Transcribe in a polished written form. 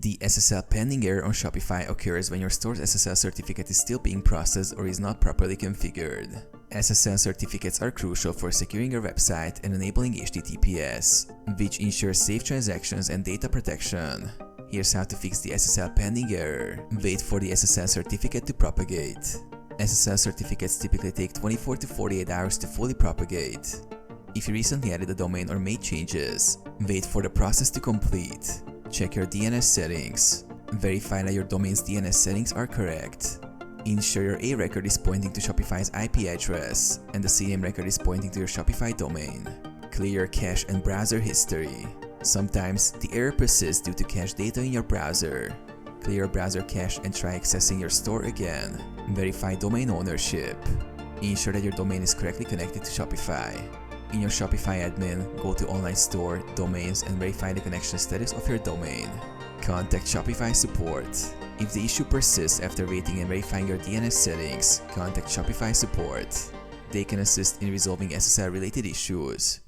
The SSL pending error on Shopify occurs when your store's SSL certificate is still being processed or is not properly configured. SSL certificates are crucial for securing your website and enabling HTTPS, which ensures safe transactions and data protection. Here's how to fix the SSL pending error. Wait for the SSL certificate to propagate. SSL certificates typically take 24 to 48 hours to fully propagate. If you recently added a domain or made changes, wait for the process to complete. Check your DNS settings. Verify that your domain's DNS settings are correct. Ensure your A record is pointing to Shopify's IP address and the CM record is pointing to your Shopify domain. Clear your cache and browser history. Sometimes the error persists due to cache data in your browser. Clear your browser cache and try accessing your store again. Verify domain ownership. Ensure that your domain is correctly connected to Shopify. In your Shopify admin, go to Online Store, Domains and verify the connection status of your domain. Contact Shopify support. If the issue persists after waiting and verifying your DNS settings, contact Shopify support. They can assist in resolving SSL related issues.